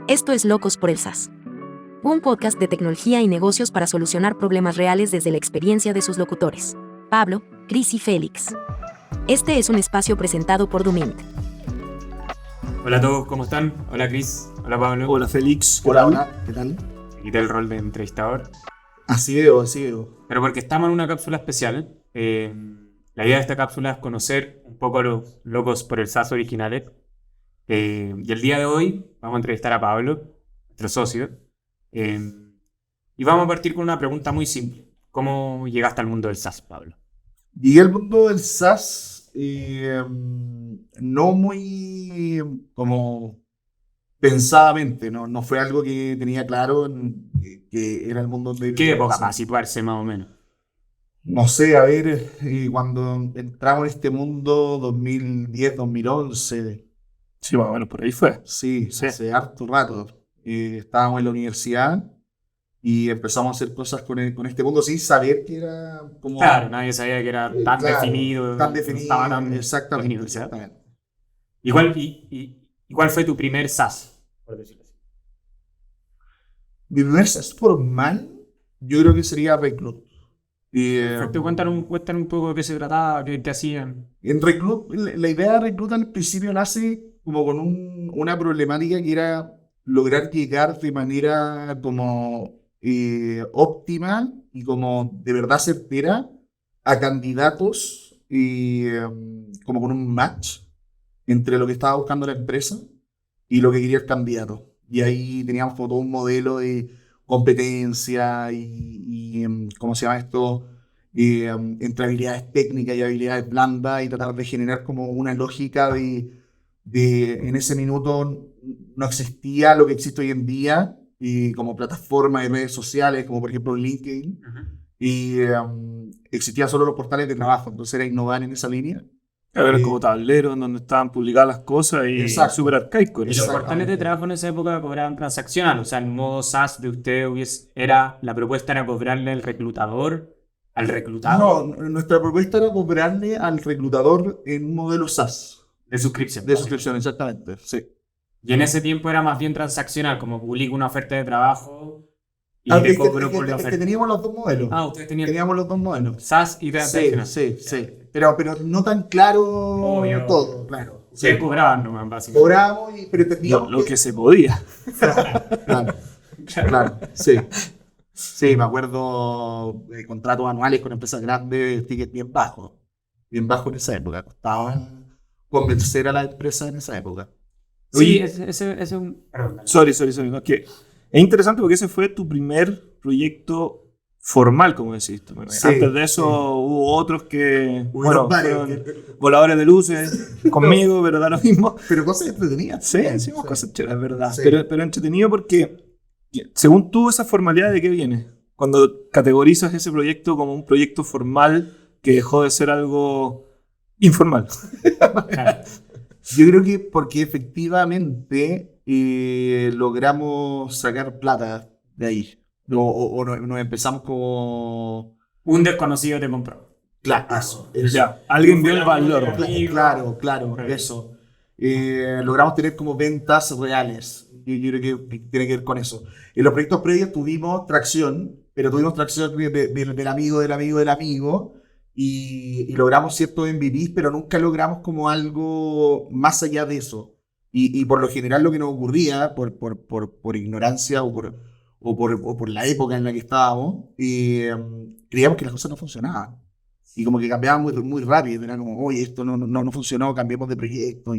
Esto es Locos por el SaaS. Un podcast de tecnología y negocios para solucionar problemas reales desde la experiencia de sus locutores. Pablo, Chris y Félix. Este es un espacio presentado por Dumint. Hola a todos, ¿cómo están? Hola Chris, hola Pablo. Hola Félix. Hola, ¿qué tal? Quité el rol de entrevistador. Así veo. Pero porque estamos en una cápsula especial. La idea de esta cápsula es conocer un poco a los locos por el SaaS originales. Y el día de hoy vamos a entrevistar a Pablo, nuestro socio. Y vamos a partir con una pregunta muy simple. ¿Cómo llegaste al mundo del SaaS, Pablo? Llegué al mundo del SaaS no muy como pensadamente, no fue algo que tenía claro que era el mundo donde... ¿Qué época para situarse más o menos? No sé, a ver, cuando entramos en este mundo 2010, 2011, Sí, más o menos por ahí fue. sí, Sí. hace harto rato, estábamos en la universidad y empezamos a hacer cosas con este mundo sin saber que era como... Claro, nadie sabía que era tan claro, definido. tan no definido, estaba tan exactamente, definido, ¿cierto? exactamente. ¿Y cuál fue tu primer SaaS, por decirlo así? Mi primer SaaS formal, yo creo que sería Recruit. Perfecto, cuéntanos un poco de qué se trataba, qué hacían. En Recruit, la idea de Recruit al principio nace como con una problemática que era lograr llegar de manera como óptima y como de verdad certera a candidatos como con un match entre lo que estaba buscando la empresa y lo que quería el candidato. Y ahí teníamos todo un modelo de competencia ¿cómo se llama esto? Entre habilidades técnicas y habilidades blandas y tratar de generar como una lógica en ese minuto no existía lo que existe hoy en día y como plataforma de redes sociales como por ejemplo LinkedIn y existían solo los portales de trabajo, entonces era innovar en esa línea. Era como tablero en donde estaban publicadas las cosas y Exacto. súper arcaico. Y los Exactamente. portales de trabajo en esa época cobraban transaccional, o sea, el modo SaaS de ustedes la propuesta era cobrarle al reclutador al reclutado No, nuestra propuesta era cobrarle al reclutador en un modelo SaaS. de suscripción. De suscripción, exactamente, sí. Y en ese tiempo era más bien transaccional, como publico una oferta de trabajo y Ah, te es cobro que- por la es que oferta. teníamos los dos modelos. Ustedes tenían Teníamos los dos modelos. SaaS y Sí, transaccional. sí. Pero no tan claro Obvio. todo, claro. Ustedes cobraban nomás, básicamente. Cobramos, pero entendíamos Lo que se podía. Claro, sí. Sí, me acuerdo de contratos anuales con empresas grandes, tickets bien bajos en esa época. Costaba convencer a las empresas en esa época. Sí, ese es un... Perdón. Sorry. No, es que es interesante porque ese fue tu primer proyecto formal, como decís tú. Sí, Antes de eso sí. hubo otros que, Hubieron varios, fueron voladores de luces conmigo, pero da lo mismo. pero cosas entretenidas. Sí, hicimos cosas chéveres, es verdad. Sí. Pero entretenido porque, según tú, esa formalidad ¿de qué viene? Cuando categorizas ese proyecto como un proyecto formal que dejó de ser algo informal. Yo creo que porque efectivamente logramos sacar plata de ahí. O nos empezamos como... Un desconocido te compró. Claro, eso. Ya, alguien vio el valor. Claro, eso. Logramos tener como ventas reales. Yo creo que tiene que ver con eso. En los proyectos previos tuvimos tracción, pero tuvimos tracción del amigo del amigo del amigo y logramos ciertos MVPs, pero nunca logramos como algo más allá de eso. Y por lo general lo que nos ocurría, por ignorancia o por la época en la que estábamos, creíamos que las cosas no funcionaban. Y como que cambiaban muy rápido, era como, oye, esto no funcionó, cambiemos de proyecto,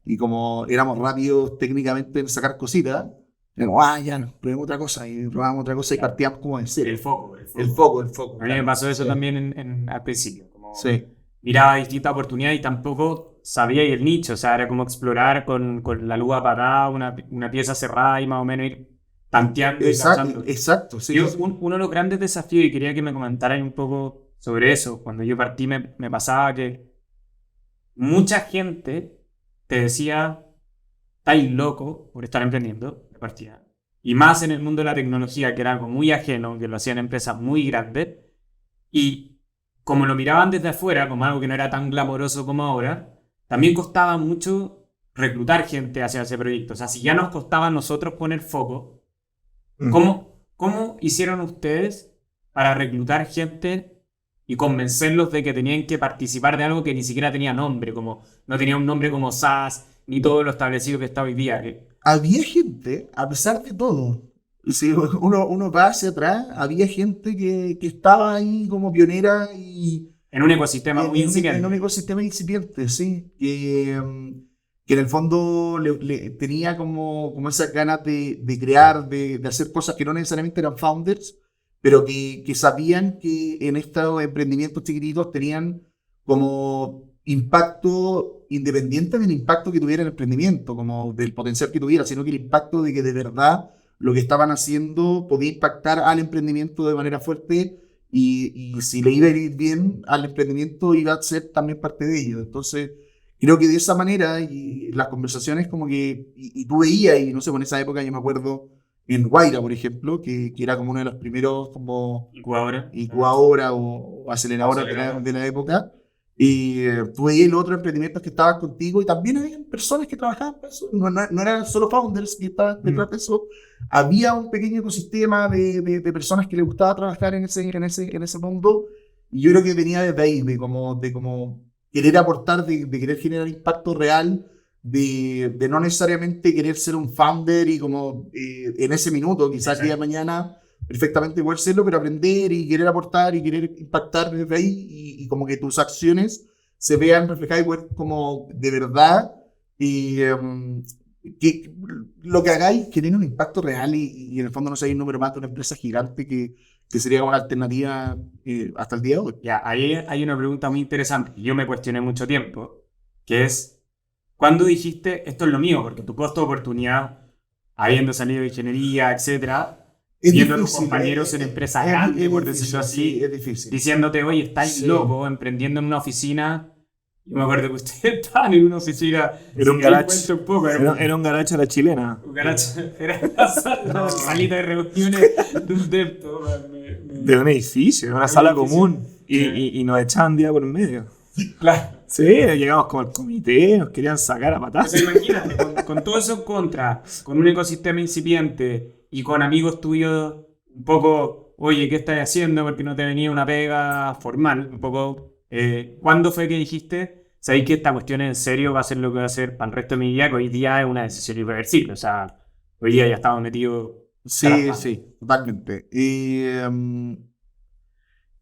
y como éramos rápidos técnicamente en sacar cositas, era como, ya, probemos otra cosa, y probamos otra cosa y partíamos como en serio. El foco. El foco. A mí me pasó eso Sí. también al principio. Como Sí, miraba distintas oportunidades y tampoco sabía el nicho. O sea, era como explorar con la luz apagada, una pieza cerrada y más o menos ir tanteando y cachando. exacto, sí. Uno de los grandes desafíos, y quería que me comentaran un poco sobre eso, cuando yo partí me pasaba que mucha gente te decía, estáis loco por estar emprendiendo de partida. Y más en el mundo de la tecnología, que era algo muy ajeno, que lo hacían empresas muy grandes. Y como lo miraban desde afuera, como algo que no era tan glamoroso como ahora, también costaba mucho reclutar gente hacia ese proyecto. O sea, si ya nos costaba a nosotros poner foco, Mm. ¿cómo hicieron ustedes para reclutar gente y convencerlos de que tenían que participar de algo que ni siquiera tenía nombre, como no tenía un nombre como SaaS, ni todo lo establecido que está hoy día? Había gente, a pesar de todo, si uno va hacia atrás, había gente que estaba ahí como pionera y En un ecosistema muy en un incipiente. ecosistema incipiente, sí, que en el fondo tenía como esas ganas de crear, de hacer cosas que no necesariamente eran founders, pero que sabían que en estos emprendimientos chiquititos tenían como impacto independiente del impacto que tuviera el emprendimiento, como del potencial que tuviera, sino que el impacto de que de verdad lo que estaban haciendo podía impactar al emprendimiento de manera fuerte y si le iba a ir bien al emprendimiento iba a ser también parte de ello. Entonces, creo que de esa manera y las conversaciones como que, y tú veías, y no sé, en esa época yo me acuerdo en Guaira, por ejemplo, que era como uno de los primeros como Incubadora. incubadora o aceleradora de la época. Y tú veías los otros emprendimientos que estaban contigo y también había personas que trabajaban para eso. No eran solo founders que estaban detrás de eso. Había un pequeño ecosistema de personas que les gustaba trabajar en ese mundo. Y yo creo que venía desde ahí, de como querer aportar, de querer generar impacto real, de no necesariamente querer ser un founder y como en ese minuto, quizás el día de mañana perfectamente poder serlo, pero aprender y querer aportar y querer impactar desde ahí y como que tus acciones se vean reflejadas y poder como de verdad y que lo que hagáis que tenga un impacto real y en el fondo no sea un número más de una empresa gigante que sería como la alternativa hasta el día de hoy. Ya, ahí hay una pregunta muy interesante que yo me cuestioné mucho tiempo, que es, ¿cuándo dijiste esto es lo mío? Porque tu costo de oportunidad, habiendo salido de ingeniería, etcétera, Es viendo a tus difícil, compañeros en empresas grandes, por difícil, decirlo sí, así, es difícil. diciéndote, oye, estáis Sí. loco, emprendiendo en una oficina. Yo me acuerdo que ustedes estaban en una oficina. Era un ahí garage. cuento un poco, Era un garage a la chilena. un garage, era la salita de reuniones de un depto. De un edificio, de una sala común. Y nos echaban día por en medio. Claro. Sí, llegamos como al comité, nos querían sacar a O patadas. sea, imagínate, con todo eso en contra, con un ecosistema incipiente y con amigos tuyos un poco, oye, ¿qué estás haciendo? Porque no te venía una pega formal, un poco. ¿Cuándo fue que dijiste, sabéis que esta cuestión en serio va a ser lo que va a hacer para el resto de mi vida, que hoy día es una decisión irreversible? O sea, hoy día ya estamos metidos. Sí, sí, totalmente.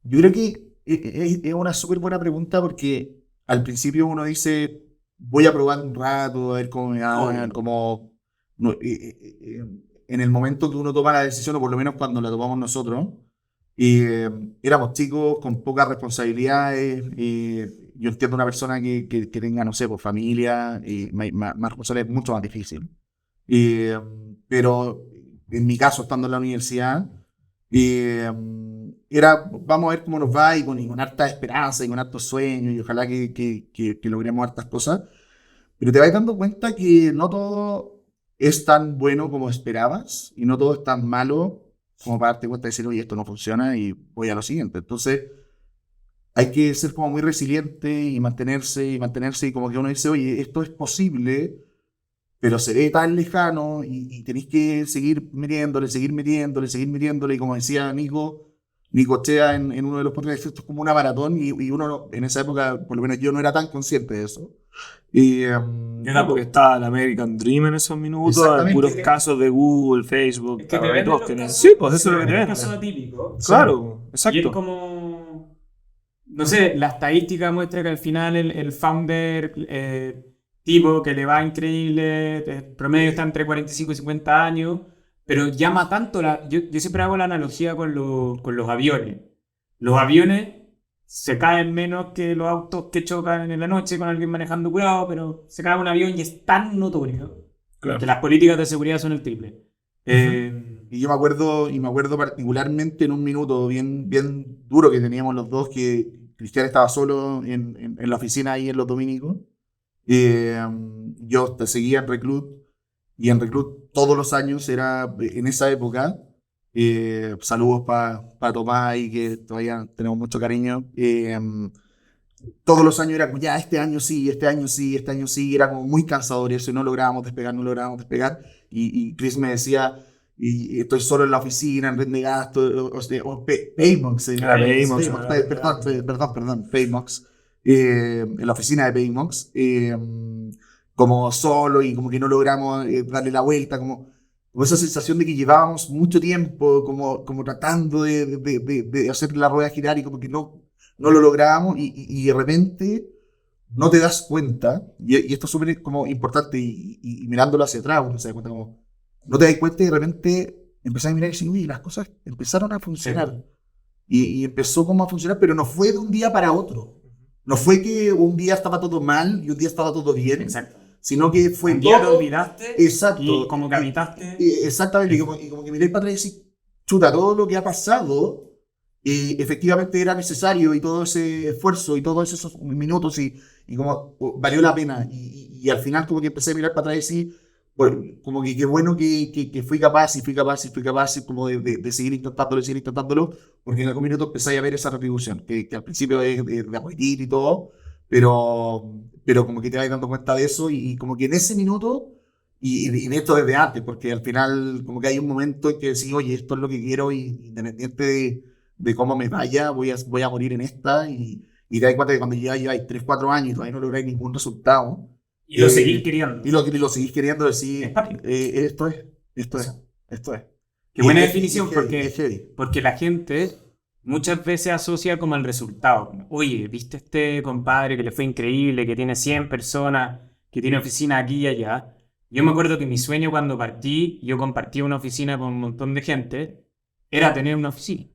Yo creo que es una súper buena pregunta porque al principio uno dice, voy a probar un rato, a ver cómo me va, Obvio. como no, en el momento que uno toma la decisión, o por lo menos cuando la tomamos nosotros, éramos chicos con pocas responsabilidades. Yo entiendo una persona que tenga, no sé, pues familia, más responsabilidad es mucho más difícil. Eh, pero en mi caso, estando en la universidad, vamos a ver cómo nos va y con harta esperanza y con hartos sueños y ojalá que logremos hartas cosas. Pero te vas dando cuenta que no todo es tan bueno como esperabas y no todo es tan malo como para darte cuenta de decir, oye, esto no funciona y voy a lo siguiente. Entonces, hay que ser como muy resiliente y mantenerse y como que uno dice, oye, esto es posible, pero se ve tan lejano y tenéis que seguir metiéndole, seguir metiéndole, seguir metiéndole. Y como decía Nico Chea en uno de los podcasts, esto es como una maratón y uno en esa época, por lo menos yo no era tan consciente de eso. Y, No, porque estaba el American Dream en esos minutos, Exactamente. puros casos de Google, Facebook, Es que te ahora venden todos los tienen. casos- Sí, pues eso es lo que te venden venden. casos atípicos. Claro, Y es exacto. como, no sé, la estadística muestra que al final el founder tipo que le va increíble, el promedio está entre 45 y 50 años, pero llama tanto yo siempre hago la analogía con los aviones. Los aviones se caen menos que los autos que chocan en la noche con alguien manejando cuidado, pero se cae un avión y es tan notorio Claro. que las políticas de seguridad son el triple. Y yo me acuerdo particularmente en un minuto bien, bien duro que teníamos los dos, que Cristian estaba solo en la oficina ahí en Los Dominicos. Yo te seguía en Reclut y en Reclut todos los años era en esa época. Saludos para Tomás y que todavía tenemos mucho cariño. todos los años era como, ya, este año sí, este año sí, este año sí, era como muy cansador eso y no lográbamos despegar, no lográbamos despegar. Y Chris me decía, y estoy solo en la oficina, en red de gasto, o Paymox, Paymox, perdón, Paymox, en la oficina de Paymox, como solo y como que no logramos darle la vuelta, como esa sensación de que llevábamos mucho tiempo como tratando de hacer la rueda girar y como que no lo lográbamos y de repente no te das cuenta, y esto es súper como importante y mirándolo hacia atrás uno se da cuenta como no te das cuenta y de repente empezás a mirar y decir, uy, las cosas empezaron a funcionar y empezó como a funcionar, pero no fue de un día para otro, no fue que un día estaba todo mal y un día estaba todo bien. Exacto. Sino que fue un día todo. te olvidaste. Exacto. Y como capitaste. Exactamente. Y como que miré para atrás y decís, chuta, todo lo que ha pasado efectivamente era necesario y todo ese esfuerzo y todos esos minutos y como valió la pena. Y al final como que empecé a mirar para atrás y decir, bueno, como que qué bueno que fui capaz y fui capaz como de seguir intentándolo, porque en algún minuto empecé a ver esa retribución, que al principio es de repetir y todo, pero como que te vas dando cuenta de eso y como que en ese minuto, y esto desde antes, porque al final como que hay un momento en que decís, oye, esto es lo que quiero y independiente de cómo me vaya, voy a morir en esta y te das cuenta que cuando ya lleváis 3, 4 años y todavía no lográis ningún resultado. Y lo seguís queriendo. Y lo seguís queriendo decir, esto es. Qué buena definición, porque la gente muchas veces asocia como el resultado. Oye, ¿viste este compadre que le fue increíble, que tiene 100 personas, que tiene oficina aquí y allá? Yo me acuerdo que mi sueño cuando partí, yo compartía una oficina con un montón de gente, era tener una oficina.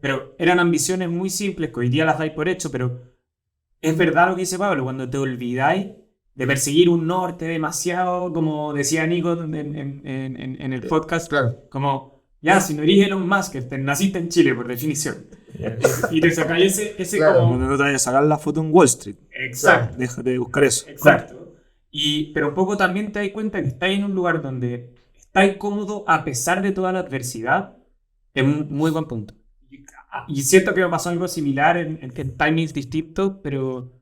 Pero eran ambiciones muy simples que hoy día las dais por hecho, pero es verdad lo que dice Pablo, cuando te olvidáis de perseguir un norte demasiado, como decía Nico en el podcast, claro. como, ya, si no eres Elon Musk, naciste en Chile, por definición. Y te sacáis ese claro, como... no te vayas a sacar la foto en Wall Street. Exacto. Déjate de buscar eso. Exacto. Pero un poco también te das cuenta que estáis en un lugar donde estáis cómodo a pesar de toda la adversidad, es un muy buen punto. Y siento que me pasó algo similar en timings distintos, pero...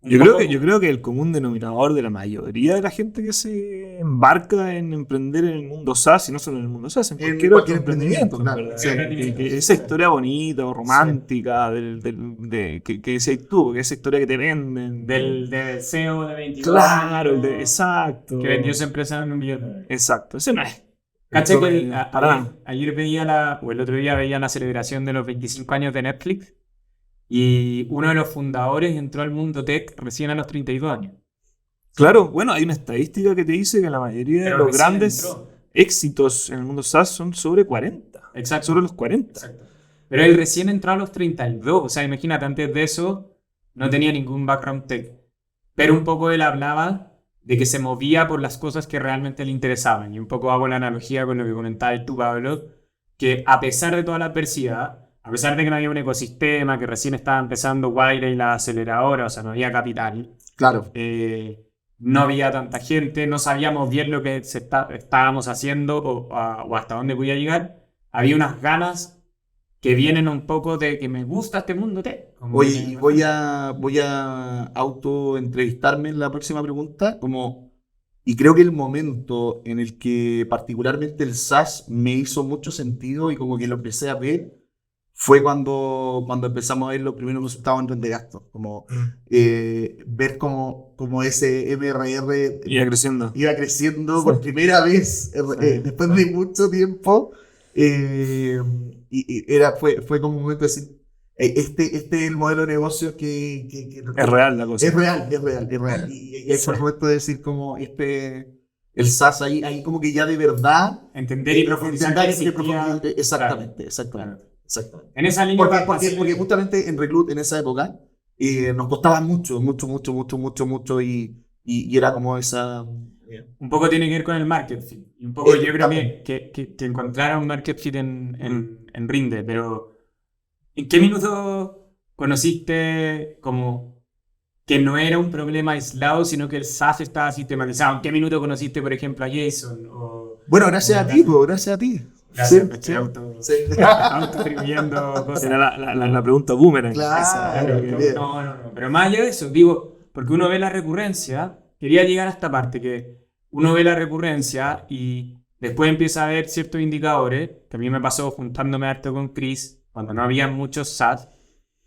Yo creo que el común denominador de la mayoría de la gente que se embarca en emprender en el mundo SaaS, y no solo en el mundo SaaS, en cualquier otro emprendimiento, claro. Sí. Que esa historia bonita o romántica que decías tú, que esa historia que te venden. Del CEO de 22 claro, años, exacto. que vendió su empresa en $1 millón. Exacto, ese no es. Caché que ayer veía o el otro día veía la celebración de los 25 años de Netflix y uno de los fundadores entró al mundo tech recién a los 32 años. Claro, bueno, hay una estadística que te dice que la mayoría de los grandes éxitos en el mundo SaaS son sobre 40. Exacto. Sobre los 40. Exacto. Pero él recién entró a los 32. O sea, imagínate, antes de eso no tenía ningún background tech. Pero un poco él hablaba de que se movía por las cosas que realmente le interesaban. Y un poco hago la analogía con lo que comentabas tú, Pablo, que a pesar de toda la adversidad, a pesar de que no había un ecosistema, que recién estaba empezando Wire y la aceleradora, o sea, no había capital. Claro. No había tanta gente, no sabíamos bien lo que estábamos haciendo o hasta dónde podía llegar. Había unas ganas que vienen un poco de que me gusta este mundo tech. Oye, y voy a autoentrevistarme en la próxima pregunta, y creo que el momento en el que particularmente el SaaS me hizo mucho sentido y como que lo empecé a ver fue cuando empezamos a ver los primeros resultados en red de gasto, ver como ese MRR iba creciendo por primera vez después de mucho tiempo. Fue como un momento de decir, este es el modelo de negocio que es real la cosa. Es real. Y fue el momento de decir como el SaaS ahí como que ya de verdad entender y profundizar. Exactamente. En esa línea. Porque justamente en Recruit en esa época nos costaba mucho y era como esa... Un poco tiene que ver con el market fit. Y un poco yo creo que encontrar un market fit en Rinde, pero ¿en qué minuto conociste como que no era un problema aislado, sino que el SaaS estaba sistematizado? ¿En qué minuto conociste, por ejemplo, a Jason? Bueno, gracias a ti. Gracias, Sí, me sí, estoy sí. autoatribuyendo cosas. Era la pregunta boomerang. Claro, bien. No. Pero más allá de eso, digo, porque uno ve la recurrencia, quería llegar a esta parte, que uno ve la recurrencia y después empieza a ver ciertos indicadores, que a mí me pasó juntándome harto con Chris, cuando no había muchos SAT,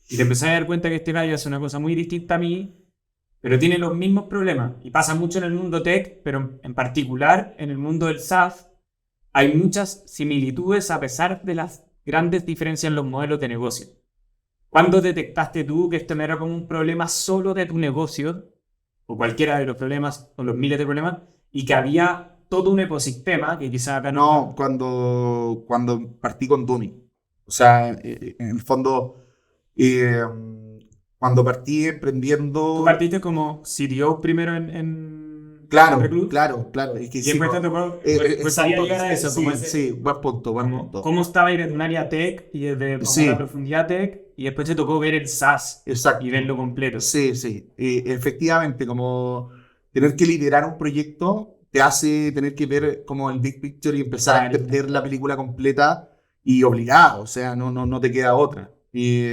y te empecé a dar cuenta que este gallo hace una cosa muy distinta a mí, pero tiene los mismos problemas. Y pasa mucho en el mundo tech, pero en particular en el mundo del SaaS, hay muchas similitudes a pesar de las grandes diferencias en los modelos de negocio. ¿Cuándo detectaste tú que esto no era como un problema solo de tu negocio, o cualquiera de los problemas, o los miles de problemas, y que había todo un ecosistema que quizás acá No, cuando partí con Dumi. O sea, en el fondo, eh, cuando partí Tú emprendiendo. partiste como CTO primero en Claro, Recruit, claro. Es que y sí, después no, te tocó, pues exacto, llegar a eso, sí, como ese, sí, buen punto, buen punto. cómo estaba ir en un área tech y desde como Sí, la profundidad tech, y después te tocó ver el SaaS y exacto. verlo completo. Sí. Efectivamente, como tener que liderar un proyecto te hace tener que ver como el big picture y empezar a Claro. entender la película completa y obligado, o sea, no te queda otra. Y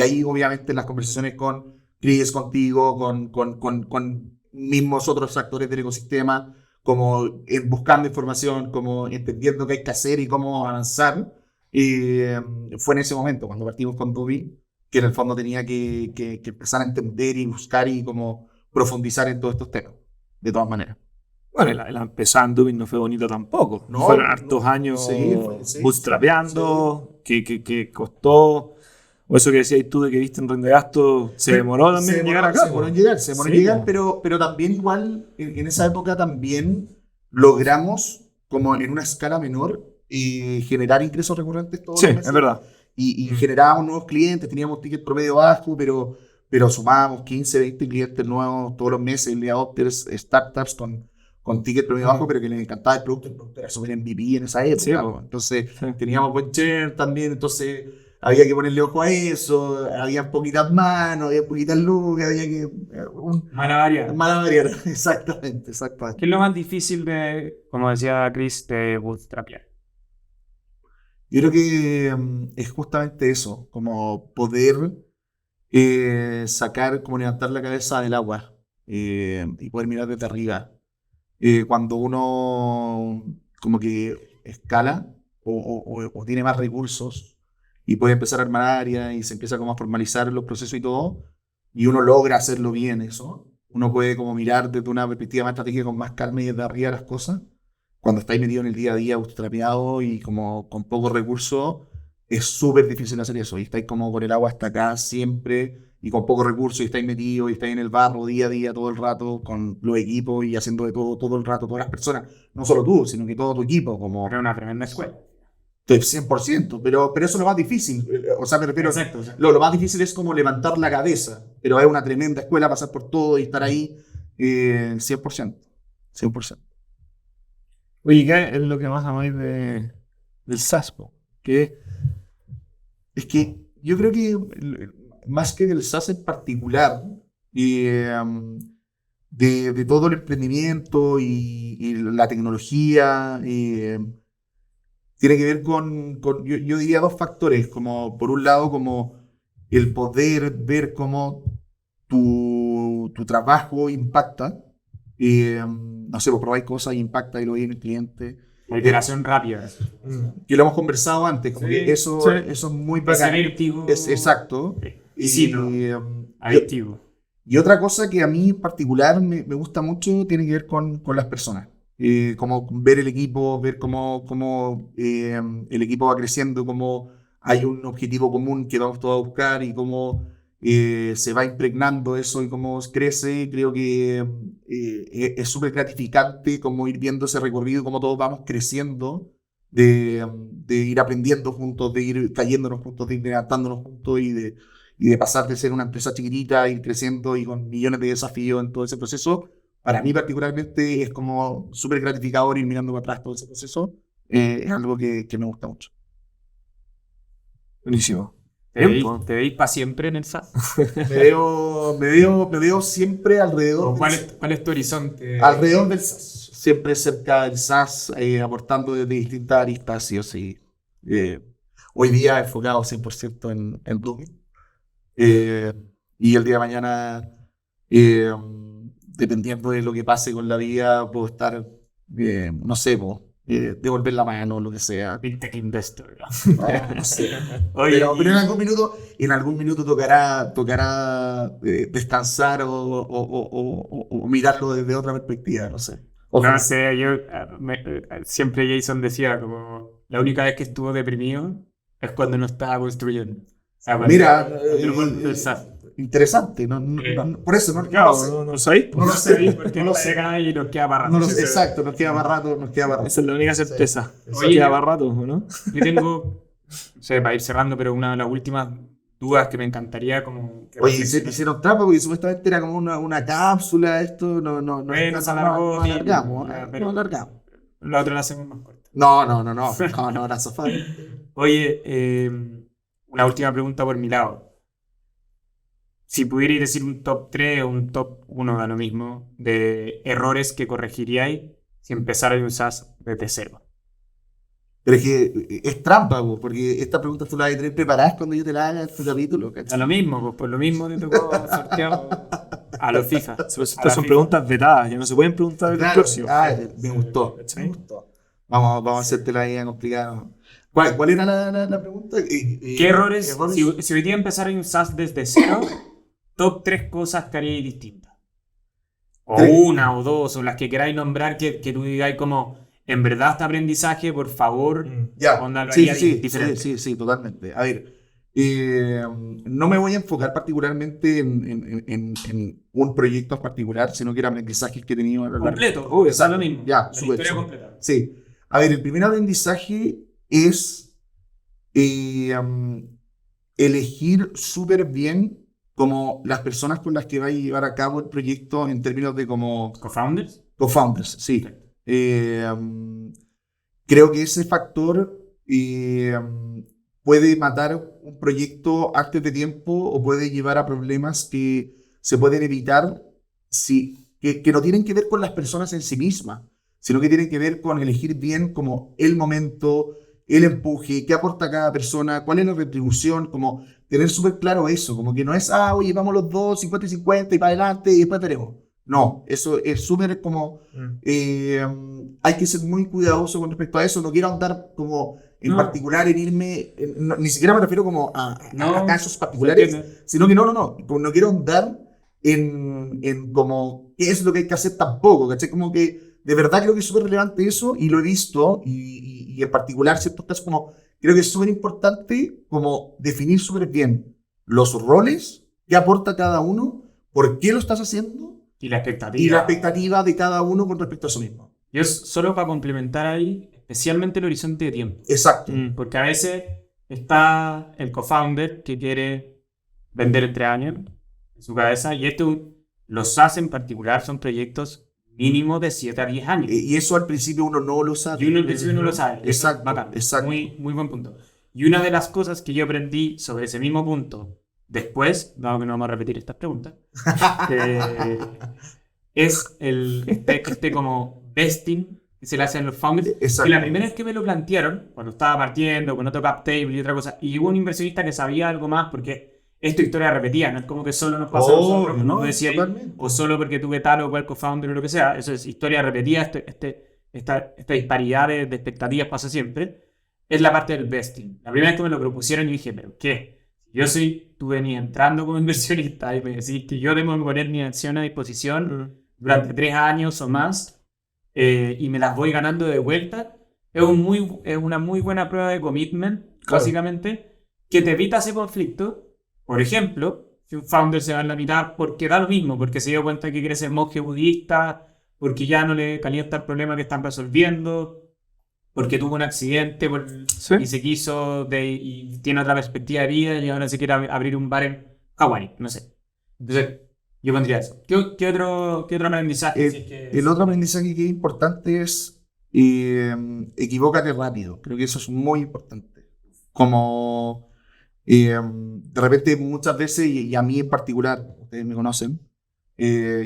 ahí obviamente las conversaciones con Chris, contigo, con mismos otros actores del ecosistema, como buscando información, como entendiendo qué hay que hacer y cómo avanzar. Fue en ese momento, cuando partimos con Dubi, que en el fondo tenía que empezar a entender y buscar y como profundizar en todos estos temas, de todas maneras. Bueno, y la empezada en Dubin no fue bonita tampoco. No, Fueron hartos años sí, sí, bootstrapeando, que costó. O eso que decías tú de que viste en Rendegasto, se demoró también en llegar acá. Se demoró en llegar, se demoró en Sí, llegar, po. pero también igual, en esa época también logramos, como en una escala menor, generar ingresos recurrentes todos Sí, los es meses. verdad. Y generábamos nuevos clientes, teníamos ticket promedio bajo, pero sumábamos 15, 20 clientes nuevos todos los meses, early adopters, startups con ticket promedio bajo, pero que les encantaba el producto era súper MVP en esa época. Sí, ¿no? Entonces sí. teníamos buen churn también, entonces había que ponerle ojo a eso, había poquitas manos, había poquitas lucas, había que... Mala variante. mala variedad, exactamente. ¿Qué es lo más difícil de, como decía Chris, de bootstrapear? Yo creo que es justamente eso, como poder sacar, como levantar la cabeza del agua y poder mirar desde arriba. Cuando uno como que escala o tiene más recursos y puede empezar a armar áreas y se empieza como a formalizar los procesos y todo, y uno logra hacerlo bien eso, uno puede como mirar desde una perspectiva más estratégica con más calma y desde arriba las cosas. Cuando estáis metido en el día a día, bootstrapeado y como con pocos recursos, es súper difícil hacer eso. Y estáis como con el agua hasta acá siempre y con pocos recursos y estáis metidos y estáis en el barro día a día todo el rato con los equipos y haciendo de todo el rato, todas las personas. No solo tú, sino que todo tu equipo. Como Era una tremenda escuela. 100%, pero eso es lo más difícil. O sea, me refiero, Exacto. lo más difícil es como levantar la cabeza, pero es una tremenda escuela pasar por todo y estar ahí 100%. 100%. Oye, ¿qué es lo que más amáis del SASPO? Que Es que yo creo que más que del SaaS en particular, de todo el emprendimiento y la tecnología, tiene que ver con yo diría dos factores, como por un lado como el poder ver cómo tu trabajo impacta, no sé, vos probáis cosas y impacta y lo veis en el cliente. La iteración rápida. Que lo hemos conversado antes, como Sí, que eso sí. es muy Es bacán. adictivo. Es exacto. Y sí, ¿no? Adictivo. Y otra cosa que a mí en particular me gusta mucho tiene que ver con las personas. Como ver el equipo, ver cómo el equipo va creciendo, cómo hay un objetivo común que vamos todos a buscar y cómo se va impregnando eso y cómo crece. Creo que es súper gratificante como ir viendo ese recorrido y cómo todos vamos creciendo, de ir aprendiendo juntos, de ir cayéndonos juntos, de ir levantándonos juntos y de pasar de ser una empresa chiquitita, ir creciendo y con millones de desafíos en todo ese proceso. Para mí particularmente es como súper gratificador ir mirando para atrás todo ese proceso. Es algo que me gusta mucho. buenísimo. ¿Te veis para siempre en el SaaS? Me veo siempre alrededor, ¿O cuál es tu horizonte? alrededor del SaaS. siempre cerca del SaaS, aportando desde distintas aristas, sí o sí. Hoy día enfocado 100% en Blooming. Y el día de mañana, eh, dependiendo de lo que pase con la vida, puedo estar, no sé, devolver la mano, lo que sea. Fintech Investor. No sé. Oye, Pero en algún minuto tocará descansar o mirarlo desde otra perspectiva, no sé. no sé, siempre Jason decía como la única vez que estuvo deprimido es cuando no estaba construyendo. O sea, Mira, cuando el SaaS. interesante, por eso no Claro, sé. no sé. No lo sé, Porque no se cae y nos queda para no rato. lo sé, exacto, nos queda más rato. Esa es la única certeza. Sí. Se Oye, queda más rato, ¿o no? Yo tengo, no sé, para ir cerrando, pero una de las últimas dudas que me encantaría como que Oye, se reflexiones. hicieron trampa porque supuestamente era como una cápsula, esto, no, Bueno, se alargó, no alargamos, pero no alargamos. la otra la hacemos más corta. No, era sofá. Oye, una última pregunta por mi lado. Si pudierais decir un top 3 o un top 1, da lo mismo, de errores que corregiríais si empezarais a usar desde cero. Pero es que es trampa, po, porque estas preguntas tú las vas a tener preparadas cuando yo te las haga en este capítulo, Da ¿cachai? lo mismo, pues por lo mismo te tocó sorteado a los FIFA. Estas son preguntas vetadas, ya no se pueden preguntar el Claro. próximo. Me gustó. ¿Cachai? Vamos a hacerte la idea complicada. ¿Cuál era la pregunta? ¿Qué errores, si hoy día empezarais un SaaS desde cero, top 3 cosas que haríais distintas? O Tres. una o dos, o las que queráis nombrar, que tú digáis como, en verdad este aprendizaje, por favor, Ya, onda, lo sí, haría sí, diferente. sí, totalmente. A ver, no me voy a enfocar particularmente en un proyecto en particular, sino que era aprendizajes que he tenido a lo largo. Completo, Obvio, es lo mismo. Ya, La súper, historia súper. completa. Sí. A ver, el primer aprendizaje es elegir súper bien como las personas con las que vais a llevar a cabo el proyecto en términos de como ¿Co-founders? co-founders, sí. Creo que ese factor puede matar un proyecto antes de tiempo o puede llevar a problemas que se pueden evitar que no tienen que ver con las personas en sí mismas, sino que tienen que ver con elegir bien como el momento, el empuje, qué aporta cada persona, cuál es la retribución, como tener súper claro eso, como que no es, oye, vamos los dos, 50 y 50 y para adelante y después veremos. No, eso es súper como, hay que ser muy cuidadoso con respecto a eso, no quiero andar como en particular en irme, ni siquiera me refiero como a casos particulares, sino que no quiero andar en como qué es lo que hay que hacer tampoco, ¿cachai? Como que de verdad creo que es súper relevante eso y lo he visto y en particular ciertos casos como creo que es súper importante como definir súper bien los roles, qué aporta cada uno, por qué lo estás haciendo Y la expectativa. y la expectativa de cada uno con respecto a eso mismo. Yo solo para complementar ahí, especialmente el horizonte de tiempo. Exacto. Porque a veces está el co-founder que quiere vender en 3 años en su cabeza y los SaaS en particular son proyectos mínimo de 7 a 10 años. Y eso al principio uno no lo sabe. Y uno al principio no lo sabe. Exacto, Bacán. exacto. Muy, muy buen punto. Y una de las cosas que yo aprendí sobre ese mismo punto después, dado que no vamos a repetir estas preguntas, es este como vesting que se le hace a los founders. Exacto. Y la primera vez que me lo plantearon, cuando estaba partiendo con otro cap table y otra cosa, y hubo un inversionista que sabía algo más porque es tu historia repetida, no es como que solo nos pasa a nosotros, como tú decías, o solo porque tuve tal o cual co-founder o lo que sea, eso es historia repetida, esta disparidad de expectativas pasa siempre, es la parte del vesting. La primera vez que me lo propusieron yo dije, ¿pero qué? Tú venías entrando como inversionista y me decís que yo tengo que poner mi acción a disposición durante 3 años o más y me las voy ganando de vuelta, es una muy buena prueba de commitment, básicamente, que te evita ese conflicto. Por ejemplo, si un founder se va en la mitad porque da lo mismo, porque se dio cuenta que quiere ser monje budista, porque ya no le calienta el problema que están resolviendo, porque tuvo un accidente y se quiso y tiene otra perspectiva de vida y ahora se quiere abrir un bar en Hawái, no sé. Entonces, yo pondría eso. ¿Qué otro aprendizaje? El otro aprendizaje que es importante es equivócate rápido. Creo que eso es muy importante. Como de repente muchas veces, y a mí en particular, ustedes me conocen,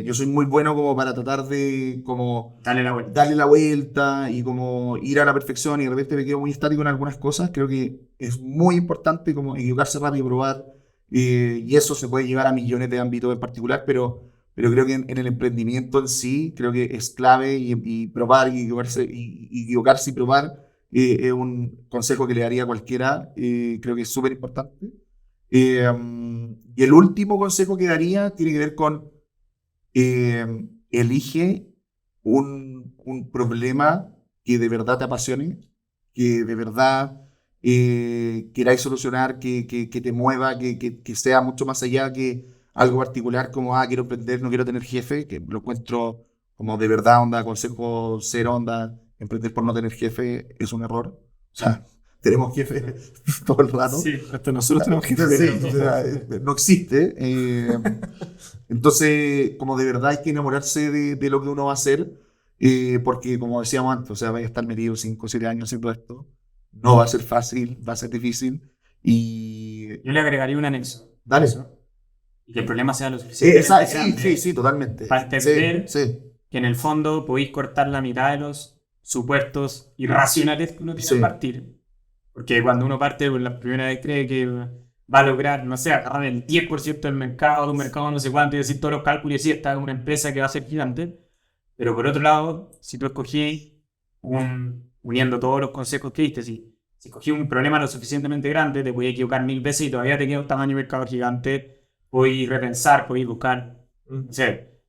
Yo soy muy bueno como para tratar de como Dale la vuelta. darle la vuelta y como ir a la perfección y de repente me quedo muy estático en algunas cosas. Creo que es muy importante como equivocarse rápido, probar, y eso se puede llevar a millones de ámbitos en particular, pero creo que en el emprendimiento en sí creo que es clave y probar y equivocarse y probar es un consejo que le daría a cualquiera. Creo que es súper importante. Y el último consejo que daría tiene que ver con elige un problema que de verdad te apasione, que de verdad queráis solucionar, que te mueva, que sea mucho más allá que algo particular como, quiero emprender, no quiero tener jefe, que lo encuentro como de verdad, onda, consejo cero, onda, emprender por no tener jefe es un error. O sea, tenemos jefe todo el rato. Sí. Hasta nosotros tenemos que Sí, o sea, no existe. Entonces, como de verdad hay que enamorarse de lo que uno va a hacer, porque como decíamos antes, o sea, vais a estar metido 5 o 7 años haciendo esto. No va a ser fácil, va a ser difícil. Y Yo le agregaría un anexo. dale. Y que el problema sea lo Sí, suficiente sí, sí, totalmente. para entender Sí, que en el fondo podéis cortar la mitad de los supuestos irracionales que uno tiene Sí. al partir. Porque cuando uno parte por la primera vez cree que va a lograr, no sé, agarrar el 10% del mercado, de un mercado no sé cuánto, y decir todos los cálculos y decir, esta es una empresa que va a ser gigante. Pero por otro lado, si tú escogís uniendo todos los consejos que diste, si escogís un problema lo suficientemente grande, te puedes equivocar 1000 veces y todavía te queda un tamaño de mercado gigante, podéis repensar, podéis buscar, no sé,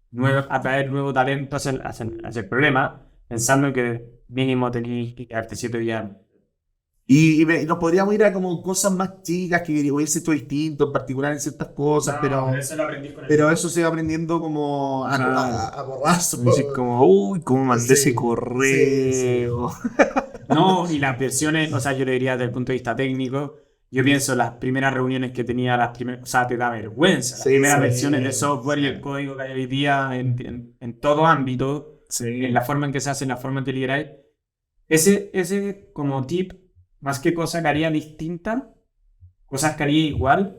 atraer nuevo talento hacia el problema, pensando que mínimo tenéis que quedarte 7 días. Y nos podríamos ir a como cosas más chicas que hubiese hecho distinto, en particular en ciertas cosas, eso lo aprendí con el pero eso se va aprendiendo como a borrazo. Decir como, uy, cómo mandé Sí, ese correo. No, y las versiones, o sea, yo le diría desde el punto de vista técnico, yo pienso las primeras reuniones que tenía, o sea, te da vergüenza. Las Sí, primeras sí, versiones de software y el código que hay hoy día en todo ámbito, en la forma en que se hace, en la forma en que lideráis. Ese como tip, más que cosa que haría distinta, cosas que haría igual,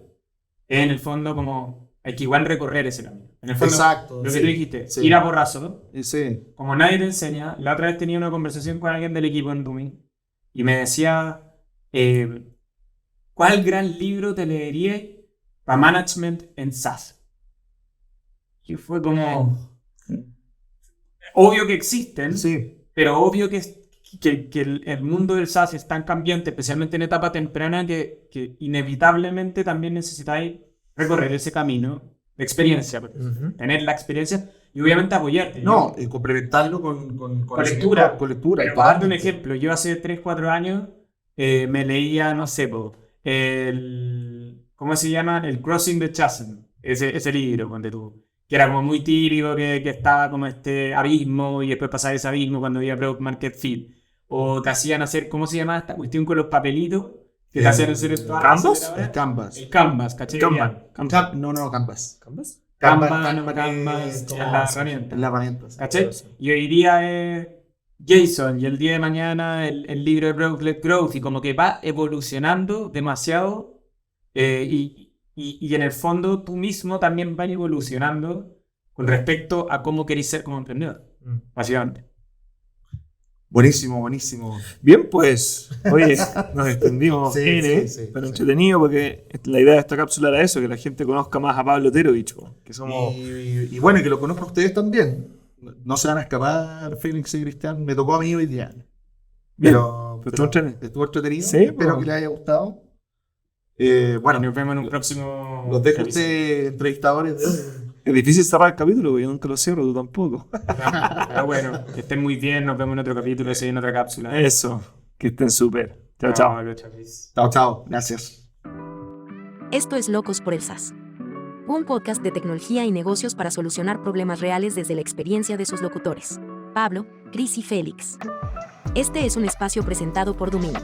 en el fondo como hay que igual recorrer ese camino. En el fondo, Exacto, lo que sí, tú dijiste, sí. ir a porrazo, Sí. como nadie te enseña. La otra vez tenía una conversación con alguien del equipo en Dumi y me decía, ¿cuál gran libro te leerías para management en SaaS? Y fue como, obvio que existen, Sí. pero obvio que el mundo del SaaS es tan cambiante, especialmente en etapa temprana, que inevitablemente también necesitáis recorrer ese camino de experiencia, tener la experiencia y obviamente apoyarte. No, complementarlo con lectura. Con lectura. Pero para darte un ejemplo, yo hace 3-4 años me leía, no sé, ¿cómo se llama? El Crossing the Chasm, ese libro, ponte tú, que era como muy típico, que estaba como este abismo y después pasaba ese abismo cuando había Product Market Fit. O te hacían hacer, ¿cómo se llama esta cuestión con los papelitos? Que te hacían hacer esto. ¿Canvas? El Canvas. El Canvas, ¿cachai? No, Canvas. ¿Canvas? Canvas, es la herramienta. La herramienta. ¿Cachai? Y hoy día es Jason y el día de mañana el libro de Product-led Growth y como que va evolucionando demasiado y en el fondo tú mismo también vas evolucionando con respecto a cómo querés ser como emprendedor, básicamente. Buenísimo, buenísimo. Bien, pues, oye, nos extendimos, Sí, pero sí. entretenido porque la idea de esta cápsula era eso, que la gente conozca más a Pablo Terovich, que somos... Y bueno, y que lo conozcan ustedes también. No se van a escapar, Félix y Cristian. Me tocó a mí hoy día. Bien, Pero estuvo entretenido. Sí, Espero pues. que les haya gustado. Bueno, Bueno, nos vemos en un próximo. los dejo a episodio. ustedes, entrevistadores. Es difícil cerrar el capítulo, porque yo nunca lo cierro, tú tampoco. Pero bueno, que estén muy bien, nos vemos en otro capítulo, en otra cápsula. Eso, que estén súper. Chao, chao. Chao, chao. Gracias. Esto es Locos por el SaaS. Un podcast de tecnología y negocios para solucionar problemas reales desde la experiencia de sus locutores. Pablo, Cris y Félix. Este es un espacio presentado por Dumint.